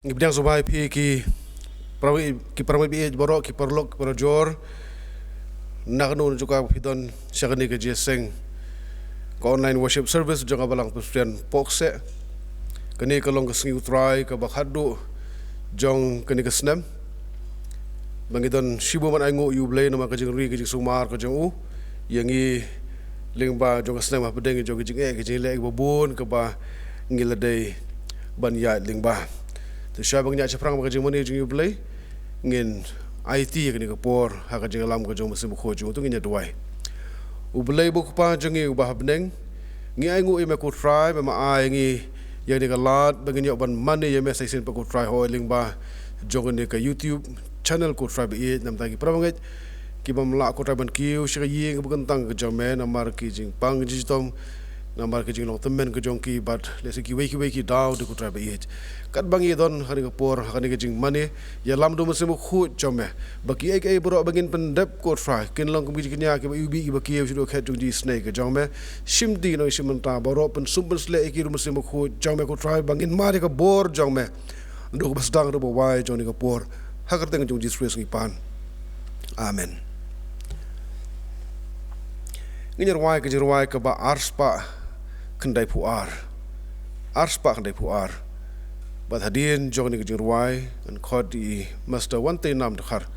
Ngibdang subay pi ki prawi bi borok ki perlok perjor naknu juga pidon syagani ke jeseng ko online worship service jaga balang pesudian pokse kani kalong ke sengi utrai ke bakhadu jong kani ke snem bangidon shibu man aingu yu blay nama ke jingri ke jing sumar ke jong u yangi lingba jong ke snem pedeng jong ke jing ke jing le ke babun ke ba ngiladai ban ya lingba tu syabang nya chaprang ke jing mani jing yu blay ngin IT kini ke por haka jing alam ke jong mesim kho jong tu nginya duai u blay bu pa jong u bah beneng ngi aingu e me ko try me ma ai ngi yang ni galat bagi nyok ban mani ye me sai sin pa ko try ho lingba jong ni ke YouTube channel ko try be nam tagi prabanget ki bam la ko try ban kiu shi yi ngi bukan tang ke jong me namar ki jing pang ji tom namar ke jing long temen ke jong ki bat le se ki weki daw de ko try be kat bangi don hari ke por hari ke jing mani ya lam do mesim khu jong me baki ai bro bangin pendep ko try kin long ki nya ki ubi ki baki shi do khet jong ji snake ke jong me shim di no shim ta bro pen sumpel sle ki mesim khu jong me ko try bangin mari ke bor jong me do ko basdang do wai jong ni ke por hakar teng jong ji stress ngi pan amen nginyer wai ke ba arspa kendai puar arspa kendai puar bat hadin jong ni ke wai an khodi master one tay nam khar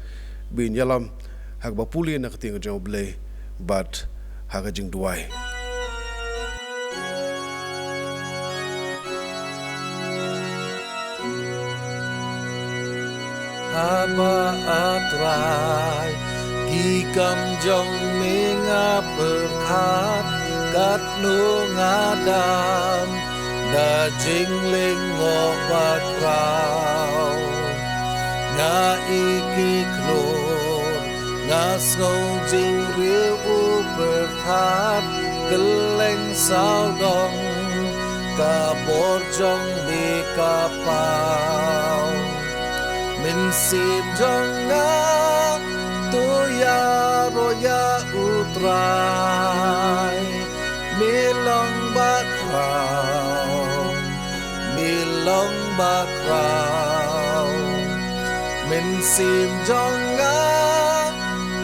bin yalam hak ba puli na keting jong blay bat hak jing duai Haba atrai Gikam jong menga berkat Kat nu ngadam Da jingling ngobat rau Nga iki klor Nga ngong jing riu u berkat Geleng sao dong Kabor jong di kapau Min sim jong nga tu ya roya utrai milong bakrau min sim jong nga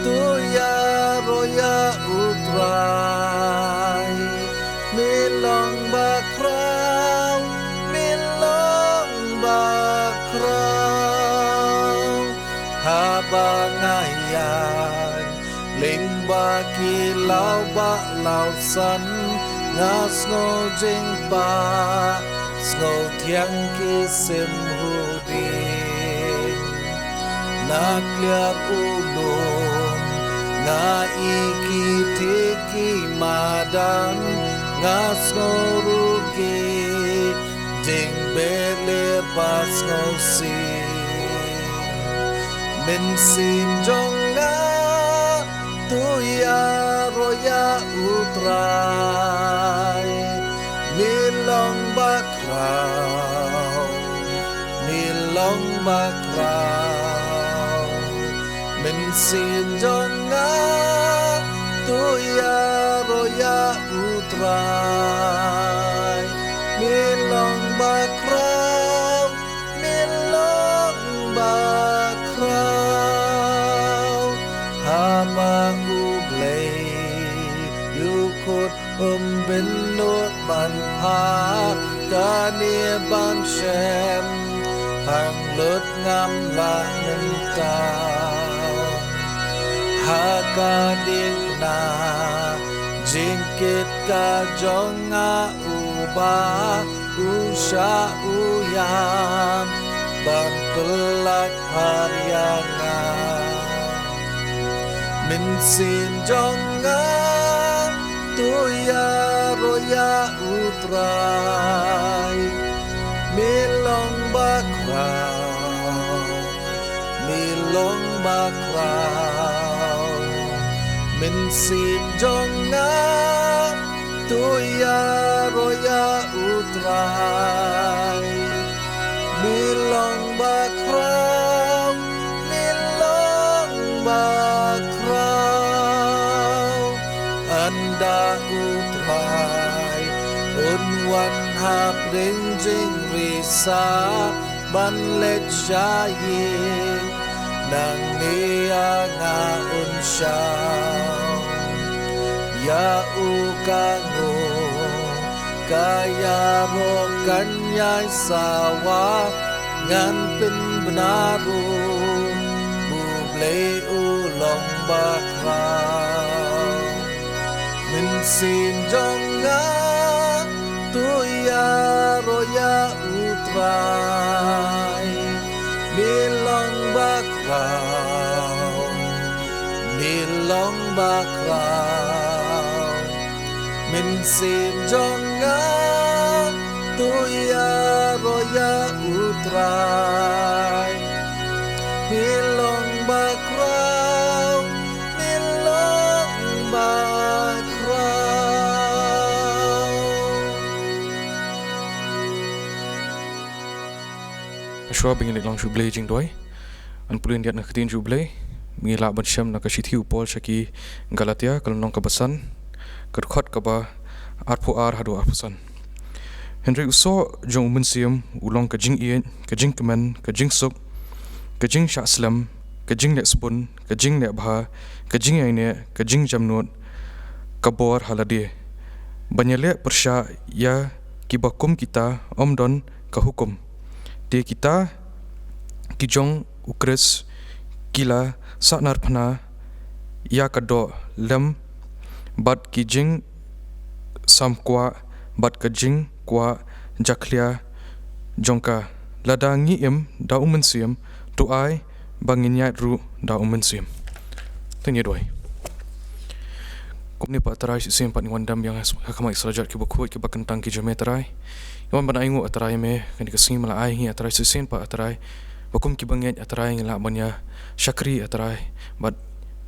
tu ya roya utrai milong bakrau Habangayan Lingba kilau ba lau san Ngas ngo jing ba Ngo tiang kisim hudin Nakliat ulun Nga iki tiki madan Ngas ngo rugi Jing belir pas ngo sin Min sim jong nga tu ya roya utrai milong bakrau min sim jong nga tu ya roya utrai milong bakrau Haba ublay Yukut bin nốt ban pa Kani ban shem Hang lut ngam la nen ta Haka ding na Jingkit ka jong nga uba Usha uyam Ban pelak haryangan Min sim jong nga tu ya roya utrai milong bakrau min sim jong nga tu ya roya utrai milong bakrau anda utrai unwan hap ring jing risa ban let shaye nang niya nga unsyaw ya ukango kaya mo kanya'y sawa ngan pinbenaro bublay ulong bakraw min sin jong nga tuya roya utray nilong bakraw min sin jong nga tuya roya utray nilong bakraw Shua bingin lang jublay jing doi an pulin diat na katin jublay mila ban syam na kasithi upol syaki Galatia kalonong kabasan kerkhot kaba arpo ar hadu arpusan Henry uso jong munsium ulong kajing ien kajing kemen kajing suk kajing syaslam kajing nek spun kajing nek bha kajing aine kajing jamnut kabor halade banyale persya ya kibakum kita omdon kahukum de kita kijong ukres kila saknar phana ya kado lem bat kijing samkwa bat kajing kwa jaklia jongka ladangi em da umensiam tu ai banginya ru da umensiam tanya doi kumni pa tarai sim pat ngwandam yang hakamai selajat ki bokoi ki bakentang ki jame tarai Yawan bana ingu atarai me kan dikasing mala ai hi atarai sisen pa atarai bakum ki banget atarai ngila banya syakri atarai but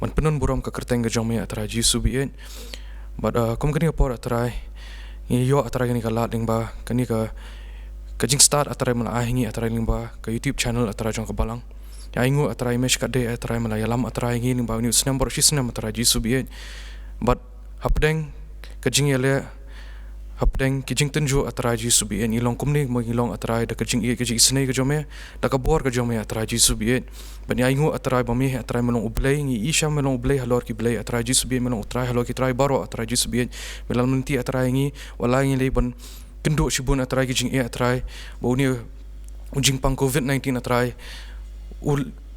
man penun buram ka kerteng ga jome atarai jisu bien but kum kani por atarai ngi yo atarai ni ka lat ling ba kani ka kajing start atarai mala ai ngi atarai ling ba ka YouTube channel atarai jong ka balang ya ingu atarai me shkat de atarai mala yalam atarai ngi ling ba ni snam bor shisnam atarai jisu bien but hapdeng kajing yele hapdeng kijing tenju atarai jisu bien ilong kumni mo ilong atarai da kajing ie kajing snei ka jome da ka bor ka jome atarai jisu bien ban ya ingu atarai bami atarai melong ublei ngi isha melong ublei halor ki blei atarai jisu bien melong utrai halor ki trai baro atarai jisu bien melal menti atarai ngi wala ngi le ban kendo shibun atarai kijing ie atarai bo ni ujing pang covid-19 atarai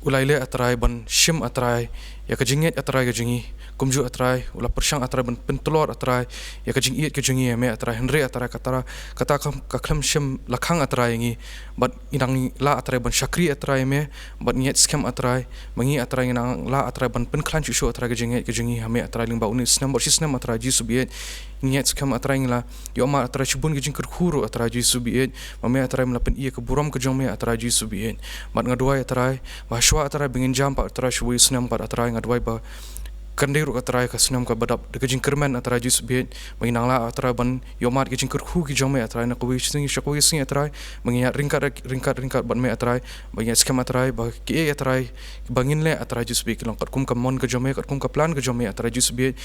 ulaile atarai ban shim atarai ya kajinget atarai kajingi kumju atrai ula persyang atrai ben pentolor atrai ya kajing iet kajingi me atrai henry atrai kata ka klam shim lakhang atrai ngi bat inang la atrai ban syakri atrai me bat ngiet scam atrai mangi atrai nang la atrai ban pen klan chu atrai kajingi me atrai ling ba unis number system atrai ji subiet ngiet scam atrai ngla yo ma atrai chubun kajing kerkhuru atrai ji subiet mame atrai melapen ia ke buram ke jong me atrai ji subiet bat ngadwai atrai ba shwa atrai bingin jam pa atrai shwi snam pat atrai ngadwai ba kandiru atrai ka sunam ka badap de kajing kerman atrai jus biet menginang la atrai ban yomat kajing kerhu ki jome atrai na kuwi sing shakwi sing atrai mengingat ringkat ban me atrai mengingat skam atrai ba ki atrai bangin le atrai jus biet long kat kum ka mon ka jome kat kum ka plan ka jome atrai jus biet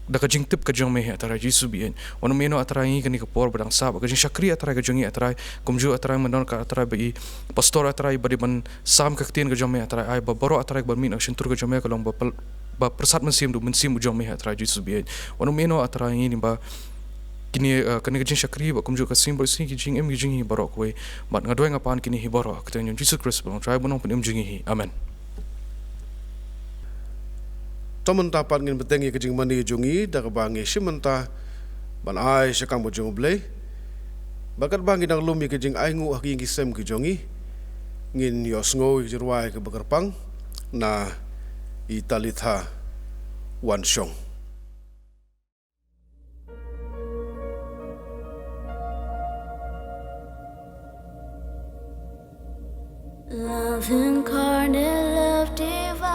da kajing tip ka jome atrai jus biet ono meno atrai ngi kani ka por badang sa kajing shakri atrai ka jongi atrai kumju atrai mandon ka atrai bai pastor atrai badi ban sam ka ktien ka jome atrai ai ba baro atrai ban min action tur ka jome ka long ba persat mensim ujong me atrai jisu biet ono meno atrai ngi ba kini kani kajing syakri ba kumju ka simbol sing kijing em kijing hi barok we bat ngadoi ngapan kini hi barok keten Jesus Christ bang trai bonong pen em jingi hi amen Tomen tapat ngin betengi kajing mani jungi da ka bangi shimenta ban ai syakang bo jong blei bakat bangi dang lumi kajing aingu haki ngisem ki jongi ngin yosngo jirwai ke bakarpang na Italitha Wanshong. Love incarnate, love divine,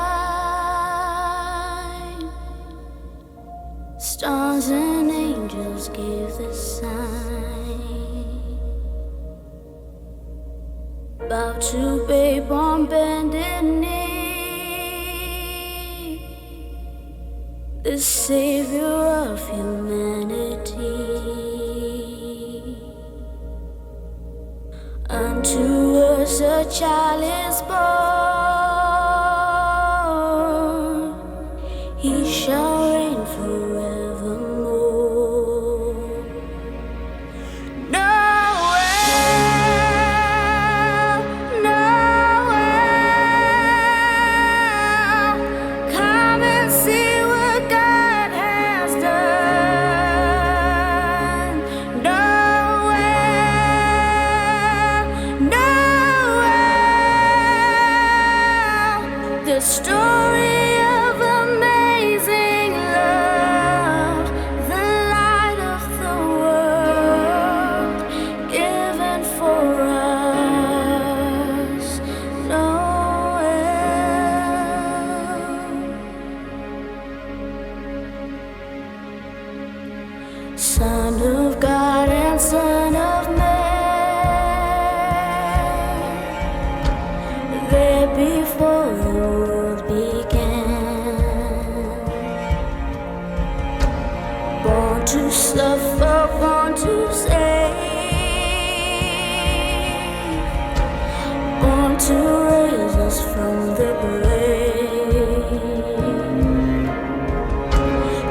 stars and angels give the sign, bow to babe on bended knee, the savior of humanity. Unto us a child is born, he shall reign forevermore. Noel, Noel, come and see what God has done. Noel, Noel, the story of amazing love, the light of the world, given for us. Noel, Son of God and Son of Man, there before the world began, born to suffer, born to save, born to raise us from the grave.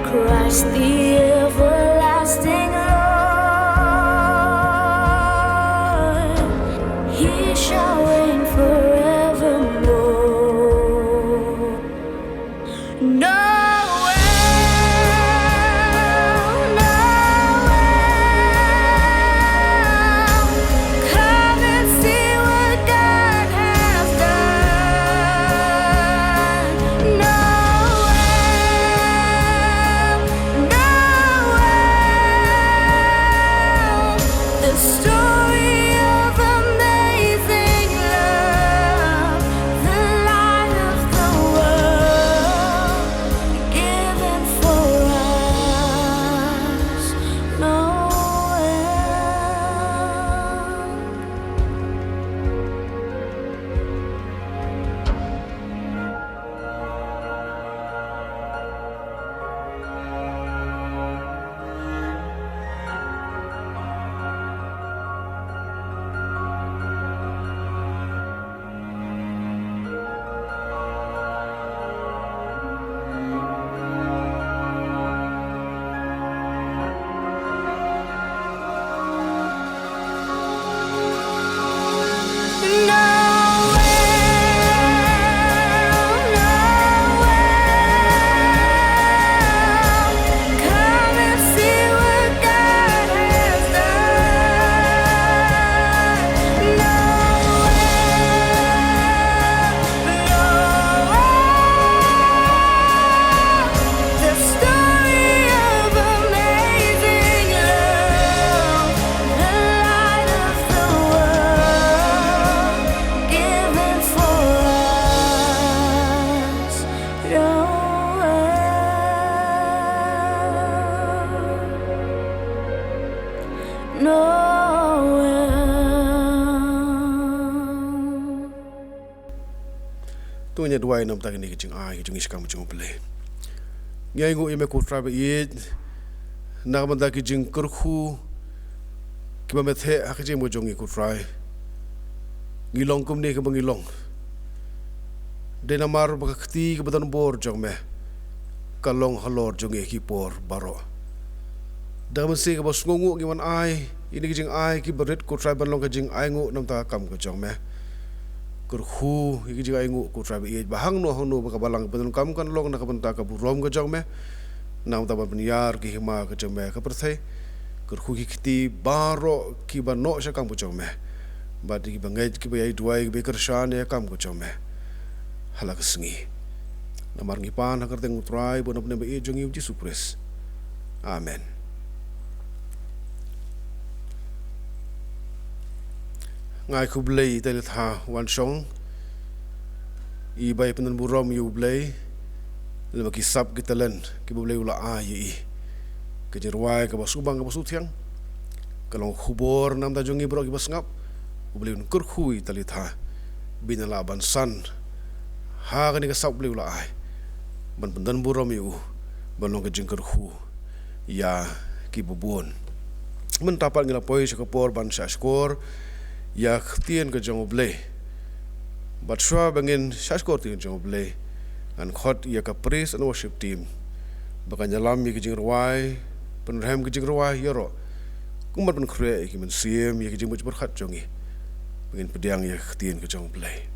Christ the everlasting Lord, he shall reign forevermore. Noel, Noel, come and see what God has done. Noel, Noel, the story of amazing love, the light of the world, given for us. Noel, come and see what God has done. Noel, the story of amazing love, the light of the world, given for us. Noel. Tunya duai nam tak ni kicing ai kicing iskam kicing pele. Ngai ngu ime ku trabe yed. Nak man tak kicing kerku. Kiba methe akicing mo jongi ku try. Ngilong kum ni ke bangilong. Denamar bakakti ke badan bor jong me. Kalong halor jongi ki por baro. Dah mesti ke bos ngungu giman ai. Ini kicing ai ki berit ku try ban long kicing ai ngu nam tak kam ke jong me. Kerhu iki juga ingu ku trabe i bahang no hono baka balang betul kam kan long na kabanta ka burom ga jong me nam ta ban yar ki hima ka jong me ka perthai kerhu ki kiti baro ki ban no sha kam ku jong me ba di bangai ki ba ai duai be kershan ya kam ku jong me halak sngi namar ngi pan hakar teng utrai bon apne be i jong i Jesu Christ. Amen. Ngai ku blei telit ha wan song i bai penan burom yu blei le ki sap ki talen ki blei ula a yi ke jerwai ke basubang ke basutiang kalong khubor nam da jongi bro ki basngap blei un kur khui telit ha binala ban san ha ga ni ka sap blei ula ai ban penan burom yu ban long ke jingker khu ya ki bubun men tapat ngila poi se ko por ban sa skor ya tien ke jong blei But shwa bangin shashkor ting jong play and khot ya ka praise and worship team. Baka nyalam ya kijing ruwai, penurham kijing ruwai yoro. Kumat pen kre ki men siem ya kijing muj berkhat jongi. Bangin pediang ya ktien ke jong play.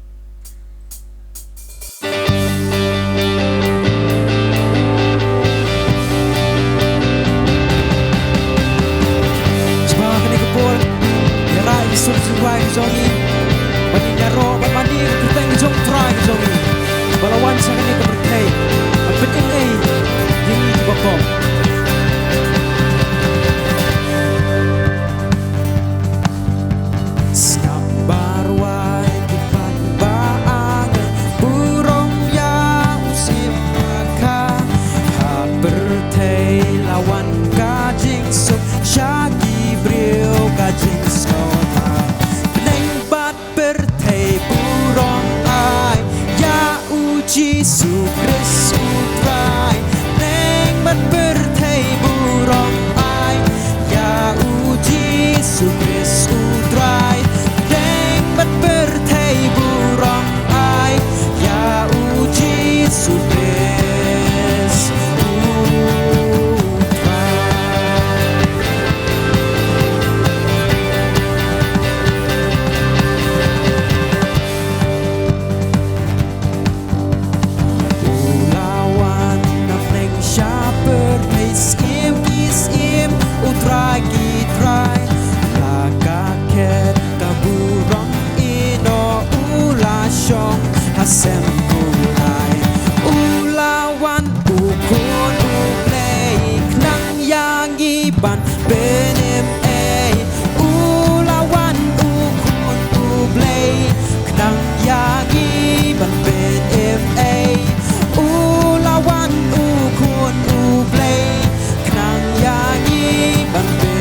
Sur suai jongi bani nyaro bani keteng jong try jongi balawan sangat ni berkai penting ai ini bokok sambar wai depan baang burung yang usim maka bertai lawan kajing sup syagi brio kajing sup Yesus Kristus trai neng bat berthei burong ai ya uji Yesus Kristus trai neng bat berthei burong ai ya uji Yesus Kristus Hasem kulai ulawan ukun uplay nang yang iban benim ulawan ukun uplay nang yang iban benim ulawan ukun uplay nang yang iban benim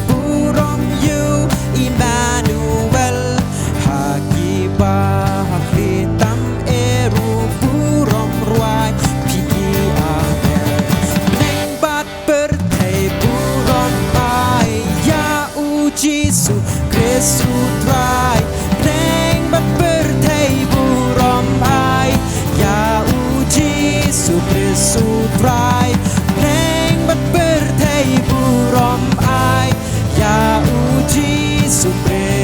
Burong you Emmanuel Hakibah Hakritam Eru Burong Ruai Pigi Ahel Neng bat berthei burong ai Ya uji Yesus Kristus trai Neng bat berthei burong ai Ya uji Yesus Kristus trai Neng bat berthei burong ai Ya uji Yesus Kristus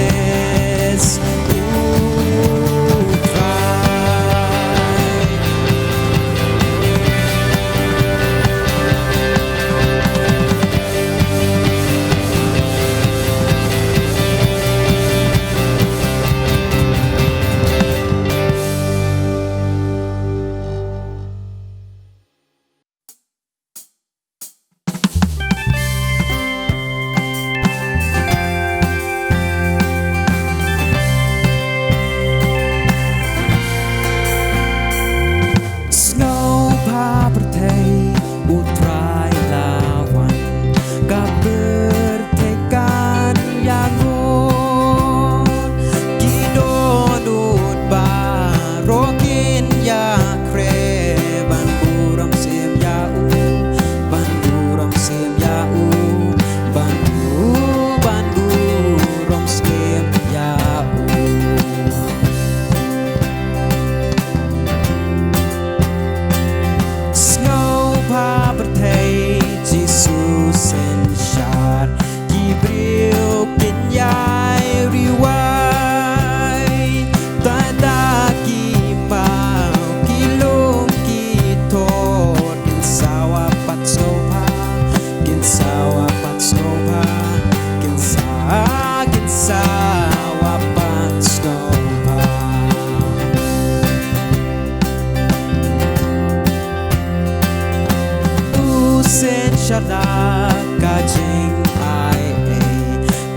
Shada kajing ai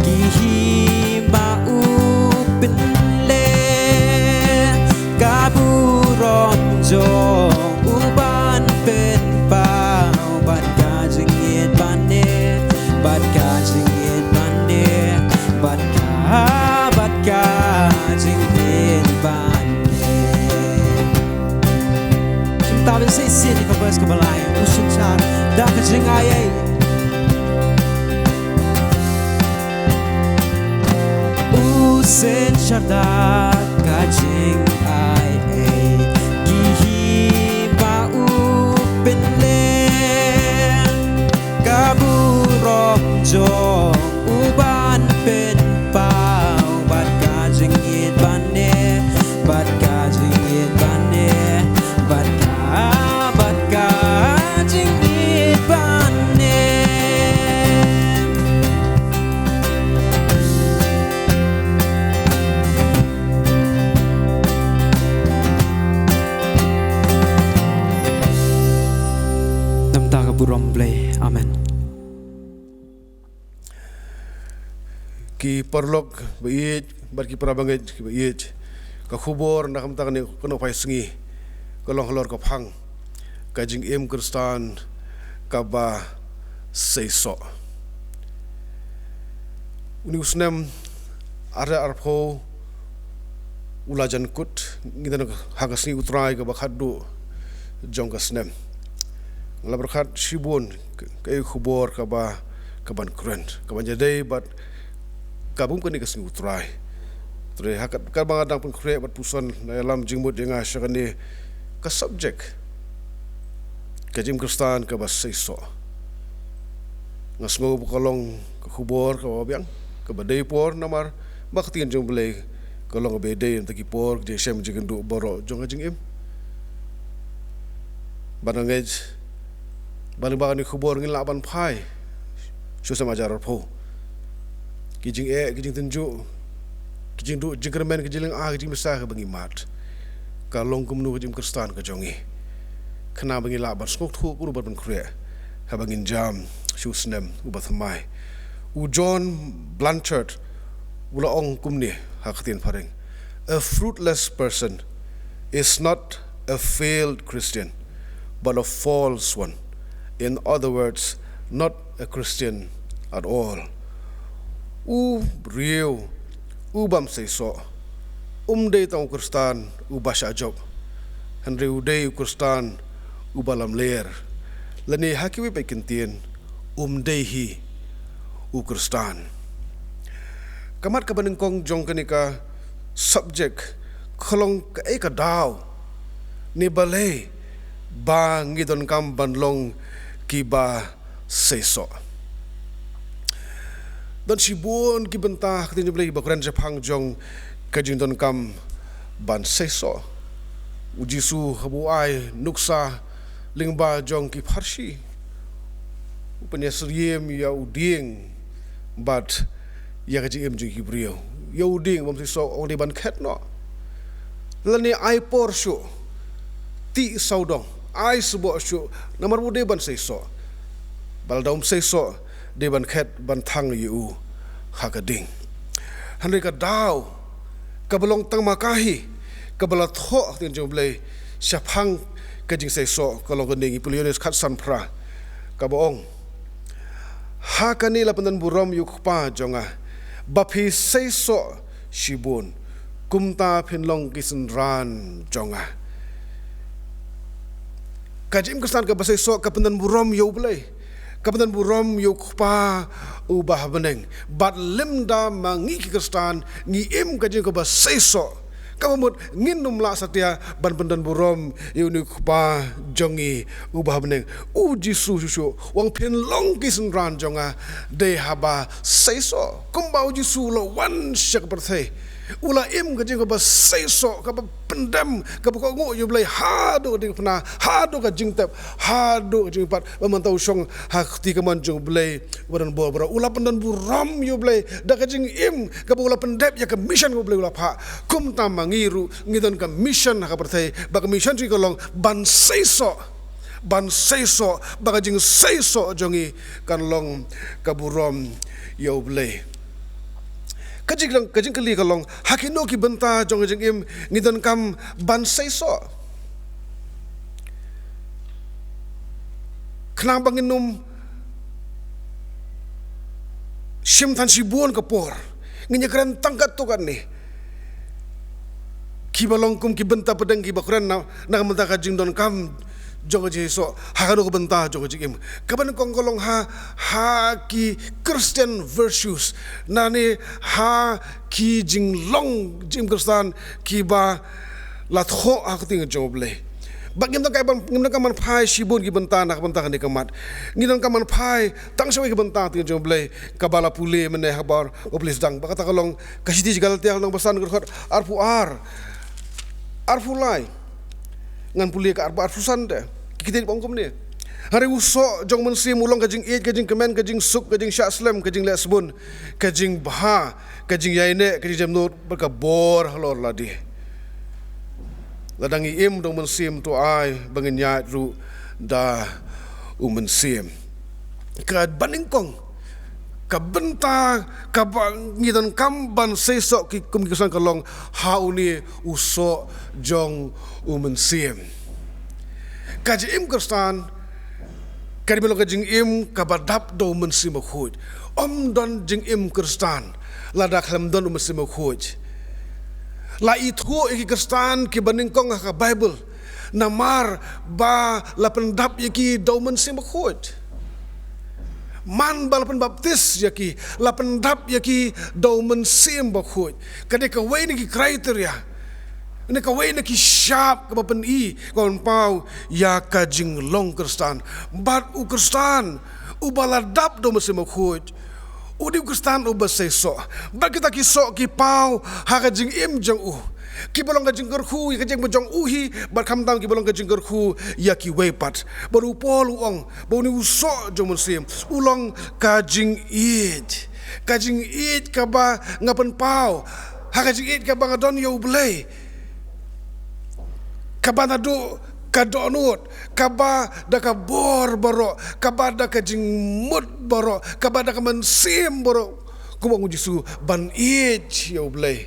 kihi mau pinle kaburon jo uban pen pau bat kajing it bane bat kajing it bane bat kajing it bane ben sei sin ka bas ka balai usun char da ka jing ai usen sharda ka jing ai gihi ba u penle kaburo jo uban pen pau bat ka jing it bane bat ka jing it bane bat ka jing it bane namta ka burom play amen ki parlok bait bar ki parabangej ki bait ka khubor na kam takni kono pai singi kolong halor ka phang ka jing em kristan ka ba seiso uni usnem ara arpho ulajan kut ngidan hagasni utrai ka bakhadu jong ka snem ngalabarkhat shibun ka khubor ka ba ka ban krent ka ban jadai bat kabum kani kasni utrai tre hakat ka bang adang pun kre bat puson dalam jingmut jenga syakani ka subject ka jim kristan ka bas seiso ngasngo bukolong ka khubor ka wabyang ka badai por namar baktin jong blai kolong bedai entaki por je shem jigendu boro jong jing im banangej bang ni khubor ngin laban phai susam ajar pho kijing kijing tunjuk kijing du jingkermen kijing kijing besar ke bangi mat kalong kumnu kijing kristan ke jongi kena bangi labar skok thu ku ban kre ha bangin jam shusnem ubathamai u John Blanchard ula ong kumni hakitin paring a fruitless person is not a failed Christian but a false one, in other words not a Christian at all. U riu ubam seiso dei tang kristan ubasha job hanre udei kristan ubalam ler lani hakiwi pe kintien dei hi u kristan kamat ka baning kong jong kanika subject kholong ka e ka daw ni balei ba ngidon kam banlong ki ba seiso dan sibun ki bentah ketin blai bakran japang jong kajing don kam ban seiso ujisu habu ai nuksa lingba jong ki pharshi upanya suriem ya uding but ya kajing em jing hibrio ya uding bam seiso ong ban khet no lani ai por shu ti saudong ai subo shu namar ude ban seiso baldom seiso de ban khet ban thang yu hakading hanre ka daw kabalong tang makahi kabala tho tin jom blai shaphang ka jing sei so kalong ka ningi puliones khat san phra ka bong ha kani la pandan burom yu khpa jonga baphi sei so shibun kumta phinlong kisan ran jonga ka jim kristan ka basai so ka pandan burom yu blai kapitan burom yukpa ubah beneng bat limda mangi kristan ngi im kajing ko ba seiso kamut nginum la satya ban pendan burom yukpa jongi ubah beneng uji susu wang pin long kisen ran jonga de haba seiso kumba uji su lo wan syak berthe ula im kajing ko ba seiso ka pendam ka ko ngo yu blai hado ding pna hado ka jingtap hado jing pat memantau song hakti ka manjung blai waran bo bra ula pendan buram yu blai da ka jing im ka ula pendap ya ka mission ko blai ula pha kum ta mangiru ngidon ka mission ka perthai ba ka mission tri ko long ban seiso ba ka jing seiso jongi kan long ka buram yu blai kajing kali kalong hakino ki benta jong jing im ngidon kam ban seiso kna banginum shim tan sibun kapor nginya kran tangkat to kan ni ki balong kum ki benta pedang ki bakran na menta kajing don kam jong ji so hakano benta jong ji im kaban kong kolong ha ki Christian virtues nani ha ki jing long jim Kristan ki ba lat kho ak ting jong ble bagim tak ban ngim nak man phai shibun ki benta nak benta ni kamat ngidon kaman phai tang sawi ki benta ting jong ble kabala pule mene habar oblis dang bakata kolong kasiti jigal tiang nang basan khot arfu lai ngan puli ka arba arfusan de kita di pangkom ni hari usok jong mensim ulong kajing eat kajing kemen kajing suk kajing syaslam kajing le sebun kajing baha kajing yaine kajing jamnut berkabor halor ladi ladang im dong mensim tu ai banginyat ru da mensim ka baningkong ka benta ka ngidan kamban sesok ki kumkisan kalong hauni usok jong mensim kaji im Kristan kadi belong kajing im kabadap do mensim khoj om don jing im Kristan ladak lam don mensim khoj la itu iki Kristan ki baningkong ka Bible namar ba la pendap iki do mensim khoj man balapan baptis yaki la pendap yaki do mensim khoj kadi ka way ni kriteria ini kawai nak syap ke bapan i kawan pau ya kajing long Kristan bat u Kristan u baladap do mesim khoj u di Kristan u baseso ba kita kisok ki pau ha kajing im jong u ki bolong kajing gerhu kajing bojong uhi bat kam tang ki bolong kajing gerhu ya ki wepat baru pol uong bau ni usok jong mesim ulong kajing id ka ba ngapan pau ha kajing id ka ba ngadon yo belai kabana do kadonut kaba da kabor boro kaba da kajing mut boro kaba da kamansim boro kumang Jisu ban ich yo blay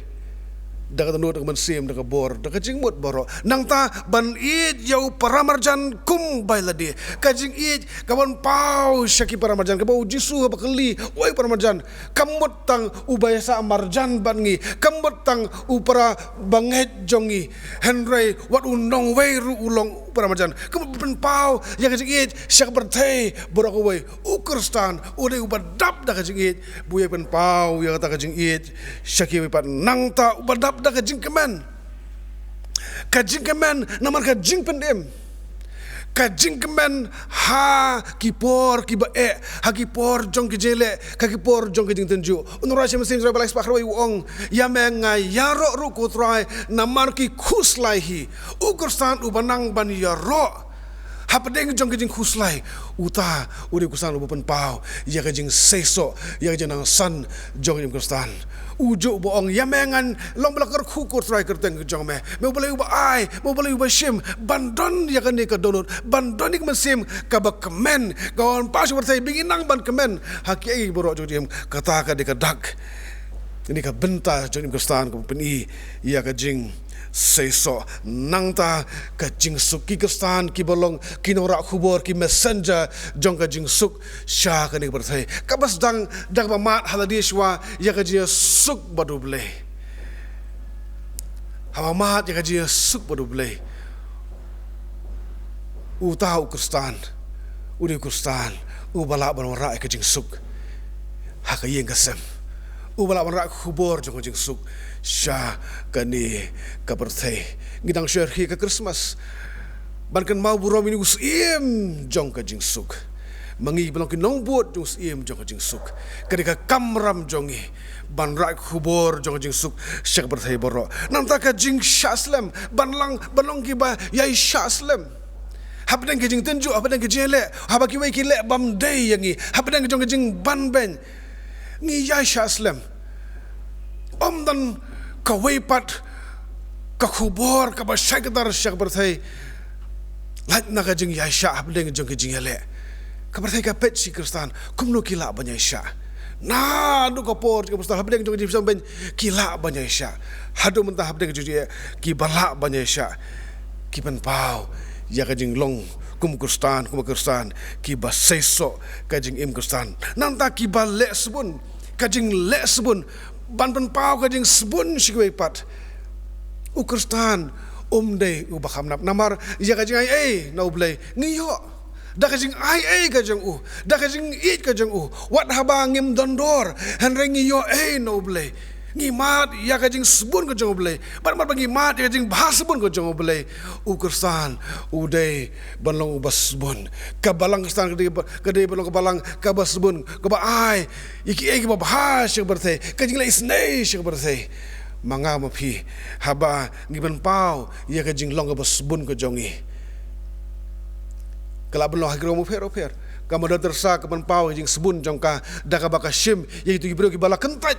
da kadonut da kamansim da kabor da kajing mut boro nang ta ban ich yo paramarjan kum bailadi kajing ich kaban pau syaki paramarjan kabau Jisu bakali oi paramarjan kamut tang ubayasa marjan bangi kamut tang upara banget jongi henry wat unong wei ru ulong paramarjan kamut pen pau ya kajing ich syak berthai borok wei u Kristan ude ubadap da kajing ich buye pen pau ya kata kajing ich syaki wei pat nang ta ubadap da kajing kemen namar kajing pendem kajing kemen ha kipor kibae ha kipor jong kijele ka kipor jong kijing tenju unura syam sin balai spakhr wai uong ya menga yaro ru kutrai namar ki khuslaihi u Kristan u banang ban yaro ha pedeng jong kijing khuslai uta uri kusan u pen pau ya kijing seso ya kijing nang san jong kijing Kristan ujuk boong yamengan long belakar kukur try kerteng jong me boleh ubah ai boleh ubah shim bandon ya kan ni ka donut bandon ni mesim ka ba kemen kawan pas bertai binginang ban kemen haki borok jong kata ka de ka dak ini ka benta jong Kristan ka peni ya ka jing seso nangta ka jing suk ki Kristan ki bolong kinora khubor ki messenger jong ka jing suk sha ka ni berthai ka bas dang ba mat haladishwa ya ka jing suk baduble hawa mat ya ka jing suk baduble u tau Kristan u di Kristan u bala ban ra ka jing suk ha ka yeng ka sem u bala ban ra khubor jong ka jing suk sya kani kaperthai ngidang share hi ka Christmas ban kan mau burom ini usim jong ka jing suk mangi belong ki nong buat usim jong ka jing suk kadika kamram jongi ban rak khubor jong ka jing suk sya kaperthai boro nam ta ka jing syaslam banlong ki ba yai syaslam habdang ke jing tenju habdang ke jele habaki wei ki le bam day yangi habdang ke jong ka jing ban ben ngi yai syaslam om dan kawepat kakhubor kabashakdar syak berthai lat na kajing ya sya habdeng jong kajing yale kaberthai ka pet si Kristan kumno kila banya sya na du kapor ka Kristan habdeng jong kajing ben kila banya sya hadu mentah habdeng jong ki bala banya sya ki pen pau ya kajing long kum Kristan ki baseso kajing im Kristan nanta ki bale sebun kajing le sebun ban pen pau kajing sebun sikwe pat u Kristan day ubah kamnap namar ya kajing ai no blay ngiyo da kajing ai kajing da kajing it kajing wat haba ngim dondor han rengiyo no blay ngimat ya kajing sebun kajing blay bar bagi mat ya kajing bahas sebun kajing blay ukersan uday banlong ubas sebun kabalang kestan gede banlong kabalang kabas sebun kaba ai iki bahas yang berthe kajing la isnai yang berthe manga mapi haba ngiban pau ya kajing long kabas sebun kajongi kala belong hagro mo fer kamu dah tersa kaban pau kajing sebun jongka da kabaka shim ya itu ibro ki bala kentat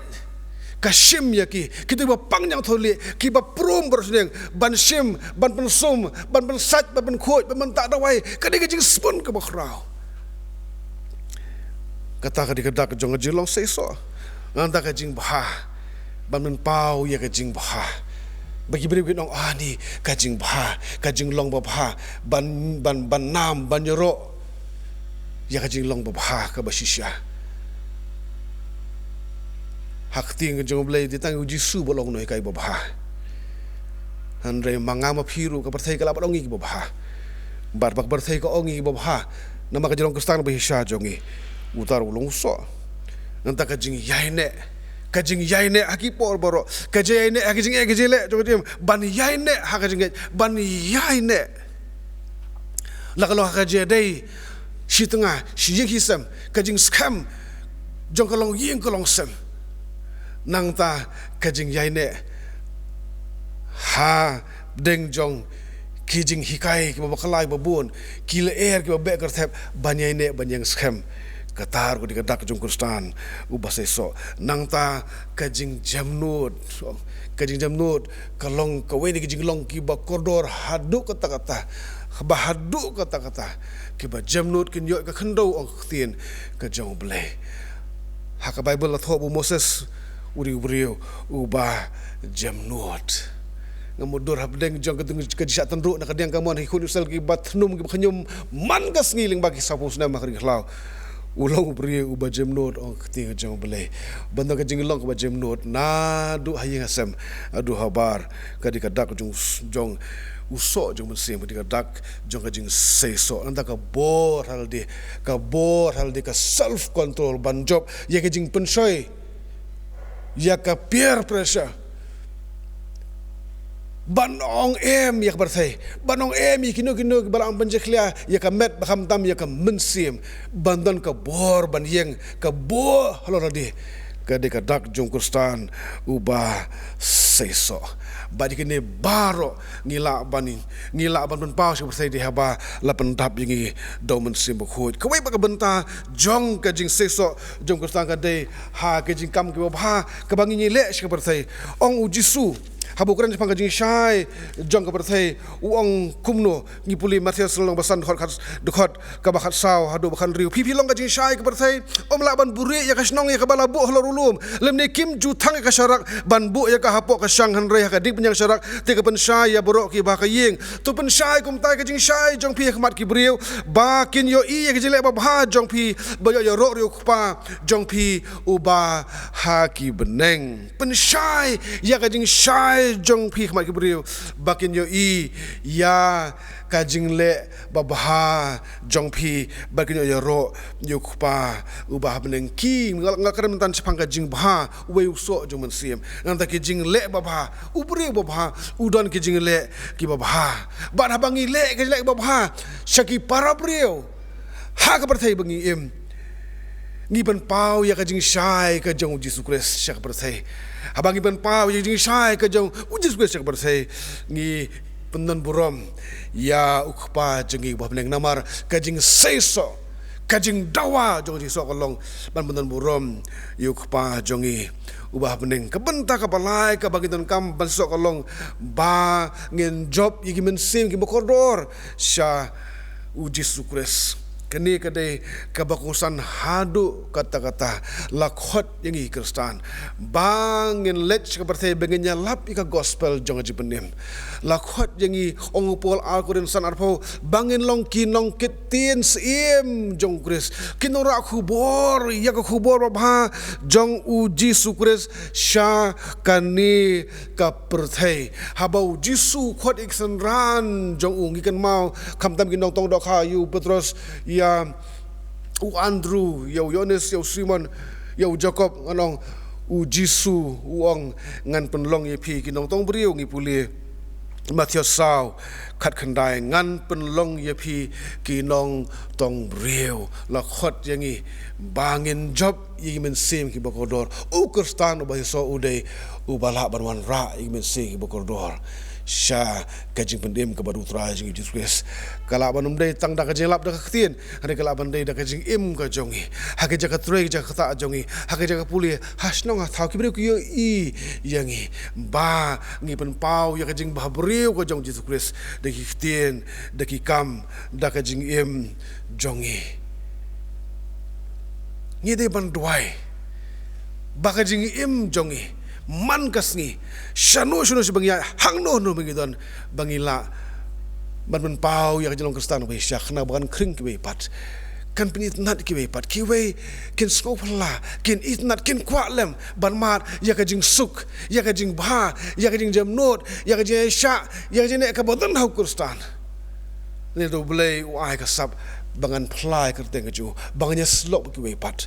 kashim ya kita ba pangjang tholi ki ba prum berseng ban shim ban pensum ban pensat ban khoj ban tak dawai kadi kajing sebun ka bakrau kata kadi kadak jong jilong seiso nganta kajing bah ban men pau ya kajing bah bagi beri nong ni kajing bah kajing long bah ban nam ban yoro ya kajing long bah ka basisya hak ting jong blai ditang uji su bolong noi kai babha hanre mangama phiru ka perthai kala bolong gi babha bar bak perthai ko ongi babha nama ka jong kustan ba hisha jongi utar ulung so nanta ka jing yaine haki por boro ka jaine haki jing gejele jong ban yaine haka jing ban yaine la kalau haka jadai shitanga shiyek hisam ka jing scam jong kalong ying kalong sam nang ta kajing yaine ha deng jong kijing hikai ki bakalai babun kile air ki babek kerthep banyaine banyang scam katar ko dikadak jong kurstan ubaseso nang ta kajing jamnud kalong kawe ni kajing long ki ba koridor haduk kata-kata bahadu kata-kata ki ba jamnud kin yo ka khando ong tien ka jong ble ha ka bible la thobu Moses uri-uriu ubah jamnud ngamudur habdeng jong kadisat tendruk nak kadang kamuan hikun usal ki batnum ki khanyum man gas ngiling bagi sapus na makri khlau ulang uri ubah jamnud ong kti jong bele banda ka jinglong ka jamnud na du haying asam adu habar kadikadak jong usok jong mensim kadikadak jong ka jing seiso anda ka bor halde ka self control ban job ye ka jing pensoi ya ka peer pressure banong ya ka berthai banong kino balang panjeklia ya ka met bakam tam ya ka mensim bandon ka bor ban yeng ka bo haloradi ka de ka dak jong kurstan ubah seiso badi kene baro ngila ban pau si berthai di haba la pendap yengi do mensim khoj kawai ba ka benta jong ka jing seiso jong kurstan ka de ha ka jing kam ki ba ka bangi ni le si ka berthai ong ujisu habukuran jepang kajing syai jong ka berthai uong kumno ngipuli Matius long basan dekhot ka bakat saw hadu bakan riu pipi long kajing syai ka berthai om la ban buri ya kasnong ya ka balabu halorulum lemne kim jutang ka syarak ban bu ya ka hapok ka syang hanrei ka dik penyang syarak te ka pen syai ya borok ki ba ka ying tu pen syai kum tai kajing syai jong pi khmat ki briu ba kin yo i ya ka jile ba bha jong pi ba yo ro riu kpa jong pi uba ha ki beneng pen syai ya kajing syai jong pi khmat kibriu bakin yo i ya kajing le babha jong pi bakin yo ro yo kpa ubah beneng ki ngakar mentan sepang kajing bha we usok jong mensim nanta ki jing le babha ubriu babha udon ki jing le ki babha ban habangi le ki le babha syaki para briu ha ka berthai bangi im ngi ban pau ya kajing syai ka jong Jesus Christ syak berthai habangi ban pau ya jing syai ka jong Jesus Christ syak berthai ngi pendon burom ya ukpa jengi bah beneng namar kajing seiso kajing dawa jong Jesus kolong ban pendon burom yukpa jongi ubah beneng kebenta kapalai ka bagitan kam ban sok kolong ba ngin job yigi mensim ki bokordor sya Jesus Christ kini kadai kabakusan hadu kata-kata lakhot yang i Kristan bangin lech kepertai bangin nyalap ika gospel jong aji benim lakhot yang i ongupol alkurin san arpau bangin long kinong kitin sim jong Kris kinora khubor ya khubor bah jong u Jisu Kris sha kani kapertai habau Jisu khot iksan ran jong u ngikan mau kamtam kinong tong dok hayu Petrus ya u Andrew ya Yohanes ya Simon ya Jacob nganong u Jisu uang ngan penlong ye pi kinong tong beriu ngi puli Matius sau khat khandai ngan penlong ye pi kinong tong beriu la khot yangi bangin job yi men sim ki bokodor u Kristan u bahiso udai u bala banwan ra yi men sim ki bokodor sha kajing pendim ke baru trai jing Jesus kala banum dei tang da kajing lap da khtien hari kala ban dei da kajing im ka jongi ha ke jaka trei jaka ta jongi ha ke jaka puli hasnong ha thau ki bre ku i yangi ba ngi pen pau ya kajing ba breu ka jong Jesus Christ da ki khtien da ki kam da kajing im jongi ngi dei ban duai ba kajing im jongi man kasngi shanu sebangia hangno no bangidon bangila ban pau ya jelong Kristan we syakna ban kring ki pat kan pinit nat ki pat ki we kin skopla kin itnat kin kwalem ban mat ya ka jing suk ya ka jing bha ya ka jing jamnot ya ka jing sha ya ka jing ka bodan hau Kristan le do blai ai ka sap bangan plai kerteng ju bangnya slop ki we pat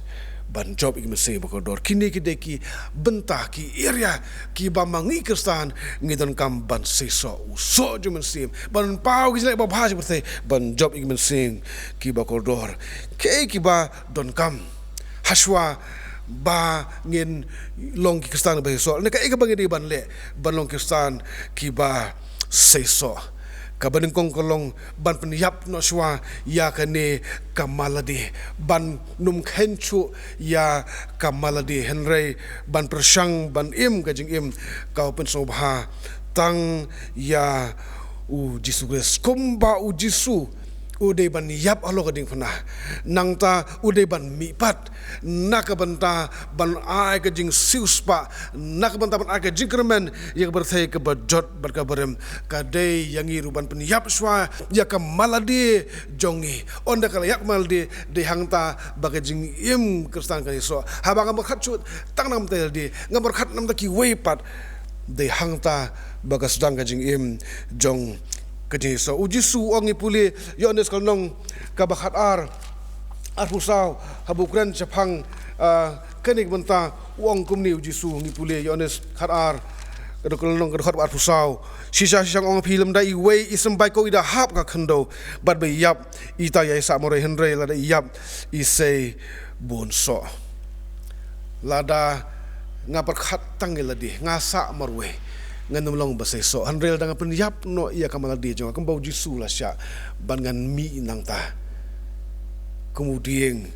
ban job ik mese bokodor kini ki bentah ki area ki bamangi Kristan ngidon kam ban seso uso ju mensim ban pau ki ba bha seperti ban job ik mese ki bokodor ki ba don kam haswa ba ngin long ki Kristan ba seso ne ka bangi di ban le ban long Kristan ki ba seso kabaning kong kolong ban penyap no shwa ya kane kamaladi ban num khenchu ya kamaladi henry ban persang ban im kajing im kau pensobha tang ya u Jisu Kris kumba u Jisu udai ban yap alo kading pernah nang ta udai ban mipat nak banta ban ai ka jing siuspa nak banta ban ai ka jingkermen yang berthai ke bajot berkabarem kadai yang iru ban penyap swa ya ka maladi jongi onda kala yak maldi de hangta baga jing im Kristan kan iso habang berkat cut tang nam tel di ngamber khat nam ta ki weipat de hangta baga sedang ka jing im jong kajing so Jisu ongi puli Yohanes kalnong kabakhat pusau habukran chapang kanik benta uang kumni Jisu ngi puli Yohanes khat kalnong kadakhat pusau sisa ong film dai wei isem bai ko ida hap ka khando bat bai yap ita ya sa more henry lada yap isei bonso lada ngapar khat tangiladi ngasa marwe nganum long basai so hanrel dengan penyap no ia kamaladi jong kembau Jisu lah sya ban ngan mi nang ta kemudian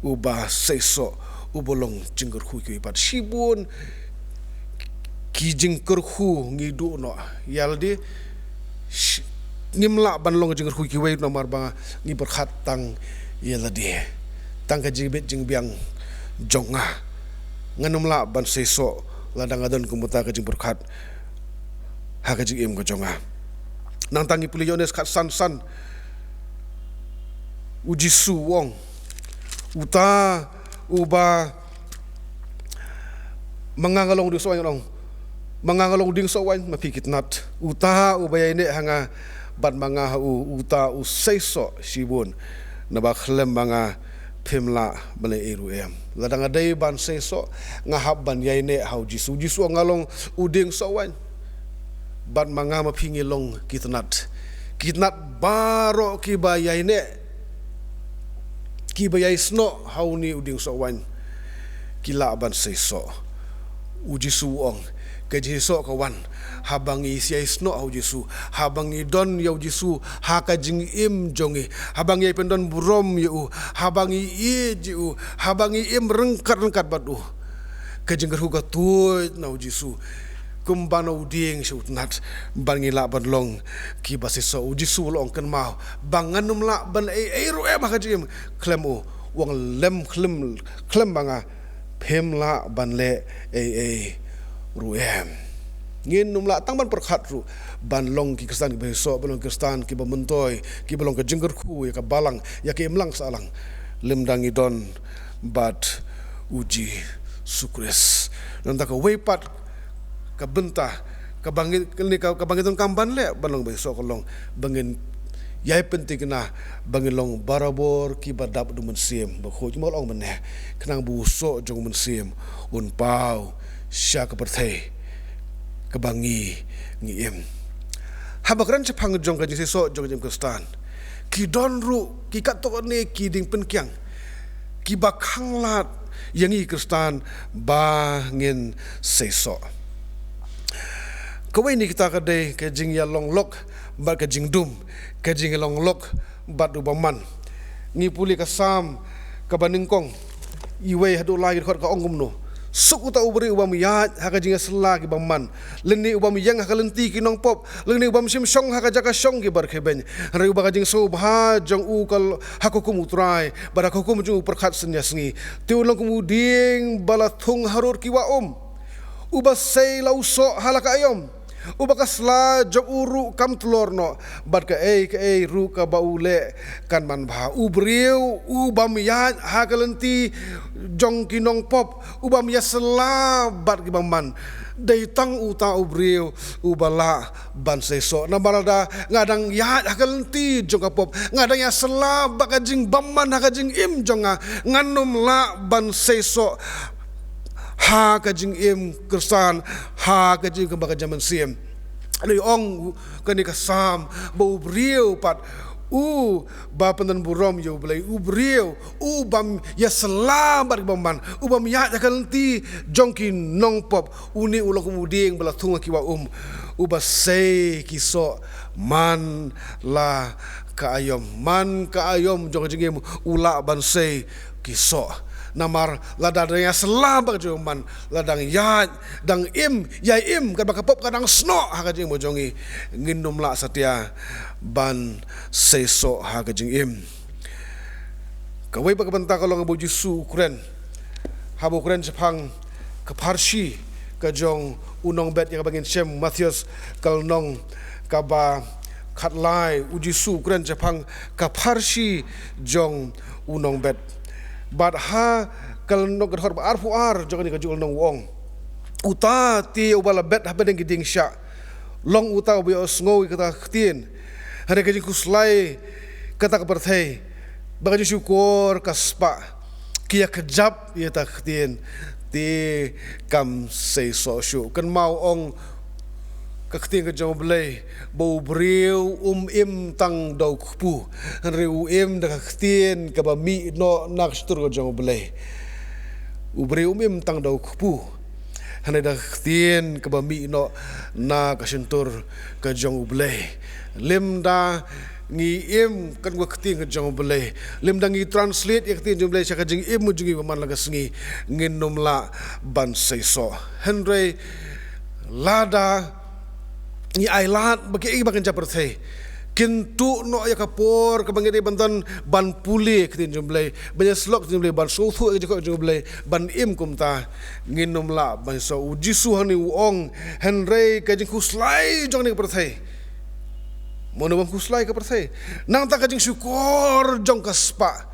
ubah seso ubolong jengker hu ki pat sibun ki jengker hu ngidu no yaldi nimla ban long jengker hu ki wei nomor ba ngi berkhat tang yaldi tang ka jibet jing biang jonga nganum la ban seso ladang adon kumuta ka jing berkhat hakaji im gojonga nang tangi puli Yohanes kat san u Jisu wong uta uba mangangalong di sowan long mangangalong ding sowan mapikit nat uta ubaya ini hanga bat manga uta u seiso sibun na ba khlem manga pimla bale eru em ladang adai ban seiso ngahab ban yaine hau Jisu ngalong uding sowan bat manga mapingi long kitnat baro kibayai ne kibayai sno hauni uding sowan kila ban seiso u Jisu ong ke Jisu kawan habangi siai sno au Jisu habangi don yau Jisu hakajing im jongi habangi pendon burom yu habangi i jiu habangi im rengkat batu kajing gerhu ka tu nau Jisu kumbana uding syutnat bangi la ban long ki basiso uji sulong kan mau banganum la ban ru maka jim klem o wang lem klem banga phem la ban le ruem ngin num la tang ban perkhat ru ban long ki kristan ki basiso ban long kristan ki bamuntoy ki balong ka jengger khu ya ka balang ya ki mlang salang lem dangi don bat uji sukres nanta ka weipat ka bentah ka bangit ni ka bangiton kamban le balong besok kolong bangin yai penting kena bangin long barabor ki badap du mensim ba khoj mol ong meneh kenang buso jong mensim un pau sya ka perthai ka bangi ngiem habakran chapang jong ka jiso jong jem kristan ki don ru ki kat to ne ki ding pen kyang ki bakhang lat yangi kristan bangin seso kawai ni kita kadai ke jing ya long lok bat ke jing dum ke jing long lok bat ubaman ngi puli ka sam ka baningkong iwe hadu lagi khot ka ongum no suk uta ubri ubam ya ha ka jing sela ki baman leni ubam yang ha ka lenti ki nong pop leni ubam sim song ha ka jaka song ki bar kheben re uba ka jing so bha jong u kal ha ko kum utrai bara ko kum ju perkhat senya sngi tu long kumuding bala thung harur ki wa uba sei lau so halaka ayom uba kasla jok uru kam telur no bat ka ru ka baule kan man bha ubriu ubam ya ha kalenti jong kinong pop ubam ya sela bat ki bangman dai tang uta ubriu ubala ban seso na balada ngadang ya ha kalenti jong ka pop ngadang ya sela bat ka jing bamman ha ka jing im jonga nganum la ban seso ha ka jing im kersan ha ka jing ka baka jaman sim ani ong ka ni ka sam bo briu pat ba pandan burom yo blai briu bam ya selamat bamban bam ya kalenti jongki nong pop uni ulo kumuding bala tunga kiwa uba sei kiso man la ka ayom jong jingim ula ban sei kiso namar ladang yang selabak juman ladang ya dang ya kan bakapop kadang sno ha kajing mojongi nginum la satia ban seso ha kajing kawai bakabanta kalau ngabuji su Ukraine habu Ukraine Jepang keparshi kajong unong bet yang bangin Shem Matthews kalnong kaba khatlai uji su Ukraine Jepang keparshi jong unong bet bat ha kal no gor arfu ar jogi ka jul nong wong uta ti ubala bet ha bedeng giding sha long uta bi osngoi kata khtin hare ka jing kuslai kata ka perthai bagaji syukur kaspa kia kejap ya ta khtin ti kam sei so shu kan mau ong ka khtin ka jong blai bo briu im tang dau khpu riu im da khtin ka ba mi no nak stur ka jong blai briu im tang dau khpu hane da khtin ka ba mi no na ka shintur ka jong blai lim da ngi im kan wa khtin ka jong blai lim da ngi translate ya khtin jong blai sa ka jing im mujungi man la ngi nginum la ban sei so henry lada ni ailat bagi bakan japerthai kintu no ya kapor ka bangede bantan ban puli ktin jumblai banya slok jumblai ban sothu ke jumblai ban im kumta nginum la ban so uji suhani uong henry ka jing kuslai jong ni perthai mono bang kuslai ka perthai nang ta ka jing syukur jong kaspa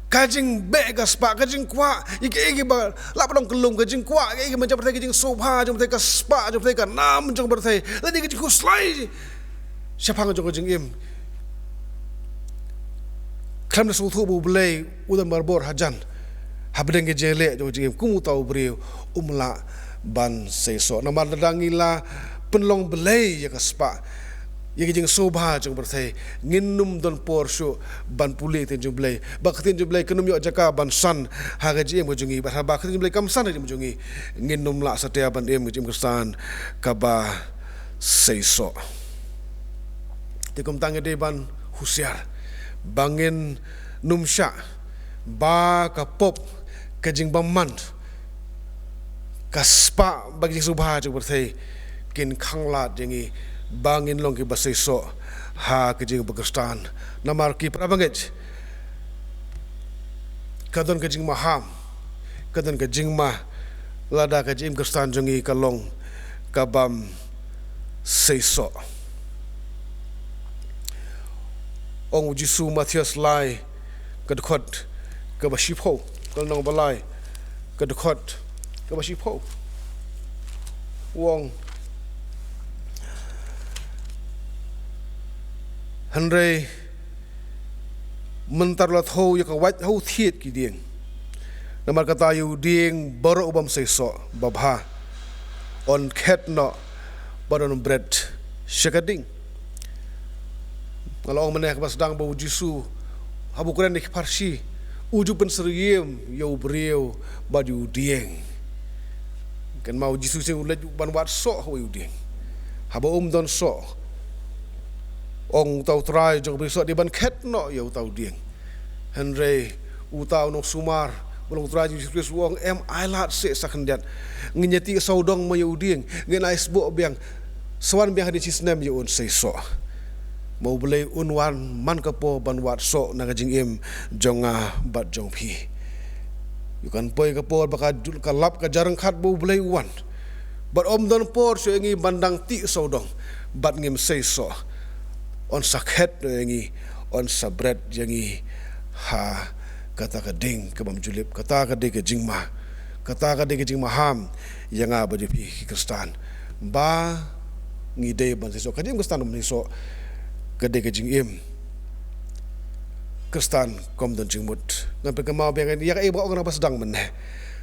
kajing be kaspa kajing kwa iki ba la padong kelum kajing kwa iki macam perthai kajing sobha jong perthai kaspa jong perthai ka nam jong perthai tadi kajing kuslai siapa ngajong kajing im klam na suthu bu blai udan barbor hajan habdeng ke jele jong kajing im kumu tau briu umla ban seso namar dadangila penlong blai ya kaspa yang jeng sobha jeng berthai nginum don porsho ban puli ten jumblai baktin jumblai kenum yo jaka ban san ha gaji em jungi ba baktin jumblai kam san jeng jungi nginum la satia ban em jeng kristan kaba seiso tikum tangi de ban husiar bangin numsha ba ka pop ka jeng baman kaspa bagi sobha jeng berthai kin khanglat jengi bangin long ki basai so ha ke jing Pakistan namar ki prabangej kadon ke jing maham kadon ke jing ma lada ke jing Pakistan jongi kalong kabam sei so ong Jisu Matthias lai kadkhot ka bashipho kalong balai kadkhot ka bashipho wong Henry mentar la thau ya ka wat hau thiet ki ding namar kata yu ding baro ubam sei so babha on khet no baron bread shakading kalau meneh ka basdang bau Jisu habu kuran ni parsi uju pen seriem yo breu baju ding kan mau Jisu se ulaj ban wat so ho yu ding haba don so ong tau trai jong besok di ban khet no yo tau ding Henry u tau no sumar bolong trai Yesus Kristus wong em ailat se sakendiat ngenyeti saudong mo yo ding ngen iceberg biang swan biang di cisnem yo on se so mau beli unwan man kapo ban wat so na jing em jonga bat jong phi you kan poi kapo baka jul kalap ka jarang khat bo beli wan but don por so ngi bandang ti saudong bat ngem se so on sakhet yangi on sabret yangi ha kata ka ding ka bam julip kata ka de ke jingma kata ka de ke jingma ham yanga badi pi Kristan ba ngi de ban so ka jing Kristan mun so ka de ke jing im Kristan kom don jingmut ngam pe ka ma be ya ka e ba ong na pas dang men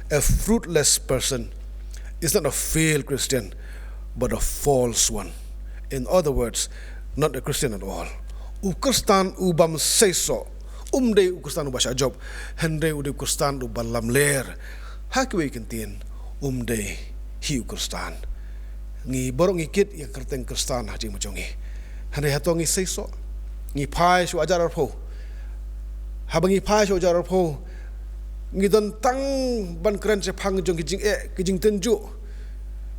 a fruitless person is not a failed Christian but a false one. In other words, not a Christian at all. Ukristan ubam seiso, umde ukristan ubasha job, hende ude ukristan ubalam ler. Hakwe kentin umde hi ukristan. Ngi borong ikit ya kerteng kristan haji mujongi. Hende hatongi seiso, ngi pai shu ajar arpo. Habangi pai shu ajar arpo. Ngi don tang ban keren se pang jong kijing tenju,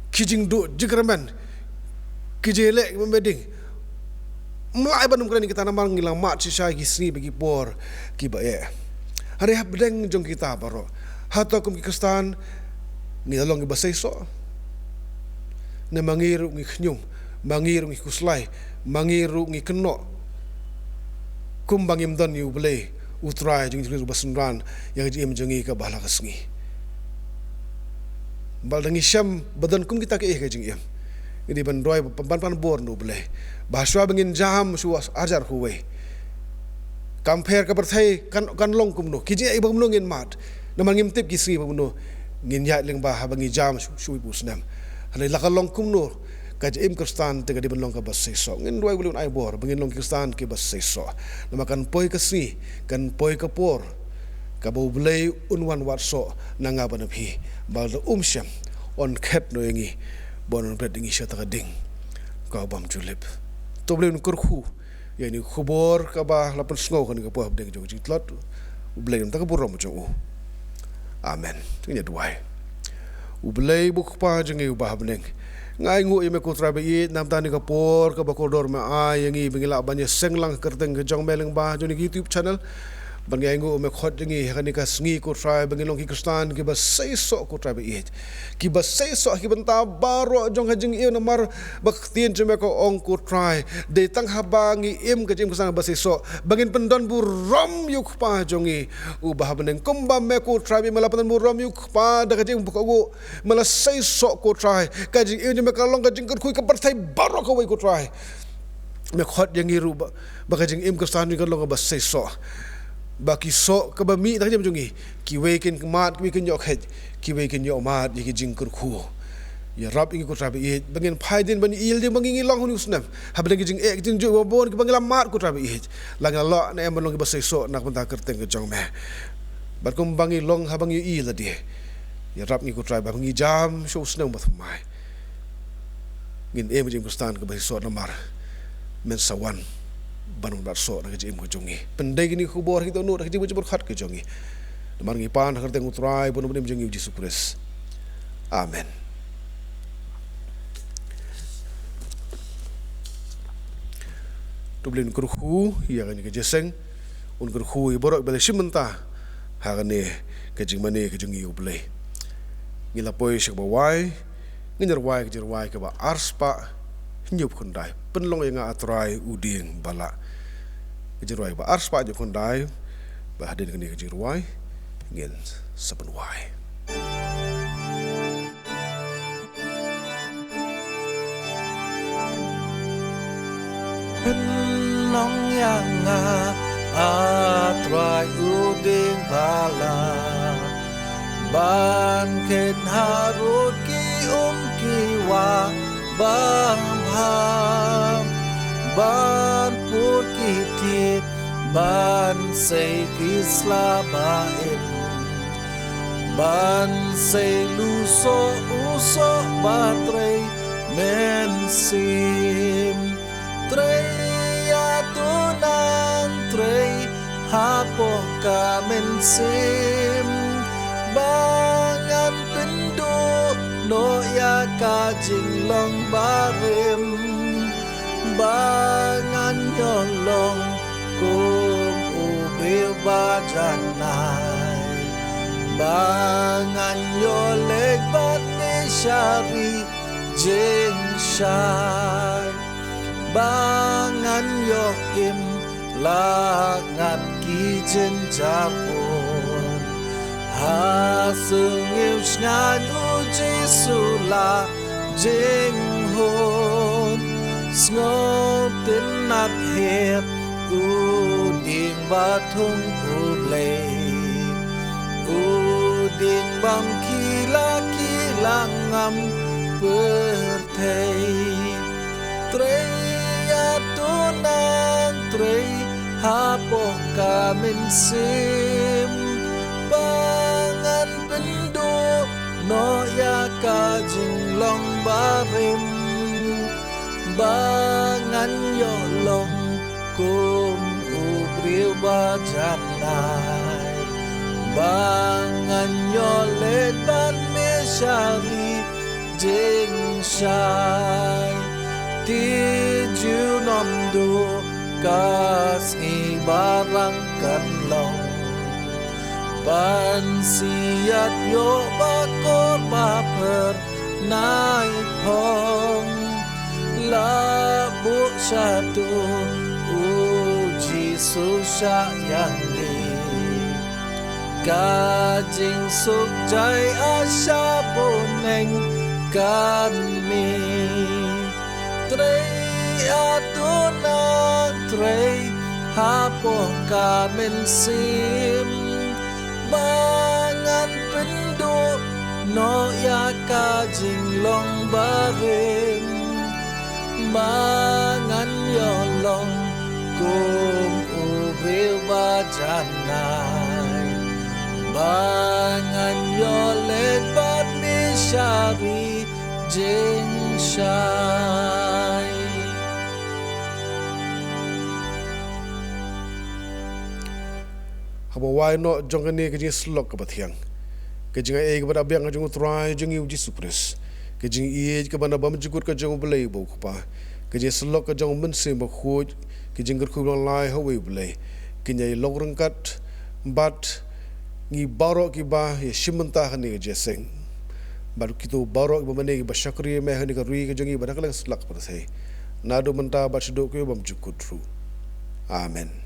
kijing du jigraman, kijele membeding. Mulai banum keren kita namang ngilang mat sisai gisni bagi por kiba hari habdeng jong kita baro hato kum Kristan ngilong iba seiso ne mangiru ngi khnyum mangiru ngi kuslai mangiru ngi keno kum bangim don yu ble utrai jong Kristus basunran yang jim jongi ka bala kasngi baldangi syam badan kum kita ke jing im ini bandoi pan bor nu ble bahasa bengin jam suas ajar huwe compare ka berthai kan long kum no kiji ai bam ngin mat naman ngim tip kisri bam no ngin ya ling ba bangi jam sui pusnam halai la long kum no ka im Kristan te ka di ban long ka bas so ngin doi bulun ai bor bengin long Kristan ke bas so namakan poi kasni kan poi ka por ka bo blei unwan wat so nanga ban phi bal syam on khet no yangi bonon pret dingi syata ding ka bam julip to blem kurkhu yani khubor ka ba lapan sngo kan ka po ding jong jitlot blem ta ka burom jong amen tinya duai ublei buk pa jeng u ba habneng ngai ngu ime ko trabe i nam tani ka por ka ba kodor ma a yangi bingila banya senglang kerteng ke jong meleng ba joni YouTube channel bangai ngu me khot jingi hani ka sngi ko try bangilong ki Kristan ki ba sei so ko try be ki ba sei so ki banta baro jong hajing i na mar bak tien jeme ko ong ko try de tang habangi im ka jim Kristan ba sei so bangin pendon bu rom yuk pa jongi u ba beneng komba me ko try be malapan bu rom yuk pa da ka jim ko go mala sei so ko try ka jing i jeme ka long ka jing ko ka partai baro ko we ko try me khot jingi ru ba ka jing im Kristan ka long ba sei so baki so kabami tak jam jungi ki wekin mat ki wekin yok het ki wekin yok mat ki jingkur khu ya rab ingi ko trabe it bangin phaidin bani il de bangi long hu usnam hablang jing ek jing jo bon ki bangila mat ko trabe it lang lo na em long ki basai so nak banta kerteng ke jong me bat kum bangi long habangi il de ya rab ingi ko trabe bangi jam so usnam bath mai ngin em jing Kristan ke basai so namar men sawan banung bar so na jim ko jongi pendai gini khubor kita nur jim jibur khat ke jongi namar ngi pan karte ngutrai bon bon jongi Yesus Kristus amen tublin kurhu ya kan ke jeseng un kurhu i borok bele shimenta ha kan ne ke jing mane ke jungi ublei ngila poi shek ba wai nginyer wai ke ba arspa nyup khundai penlong yang atrai uding bala ke jirwai ba arspa ju khundai ba hadin ke jirwai ngin saben wai Penong yang atrai uding bala ban ken harut ki kiwa bang ham ban put kitit ban say kisla bain ban say luso uso batrei men sim trei atunan trei hapo kamen sim bangan pindu no ya ka jinglong barim bangan yolong kum ubril bajanai bangan yolek bat ni syari jing syai bangan yo im langat ki jenjarpun hasungil sngan uji sula jing hon sngotin nat het uding batung uding bang kila ngam pertei trei atunan trei hapo kamin sim bangan pendu no ya ka jinglong barim bangan yolong kum ubril bajanai bangan yolet ban mesyari jing syai tiju nomdu kas ibarang kanlong pansiat yo bakor baper naik pong labu satu uji susah yang ni kajing sukjai asya boneng kami trei atunan trei hapo kamen sim bangan pendu no ya ka jinglong barim bangan yolong kum ubril bajanai bangan yolet bat misyari jing syai haba wai no jongane ke jing slok ke bathiang ke jing e ke bada biang jong utrai jong yu Yesus Kristus ke jing e ke bana bam jukut ke jong belai bo pa ke jing slok ke jong men se ba khoj ke jing ger khubang lai ho we belai ke nyai log rangkat bat ngi baro ki ba ye shimanta hani ke jeseng baru kita baro ki bamane ki ba syakri me hani ke rui ke jong i bada kala slak pa sai nado menta ba chdo ke bam jukut ru amen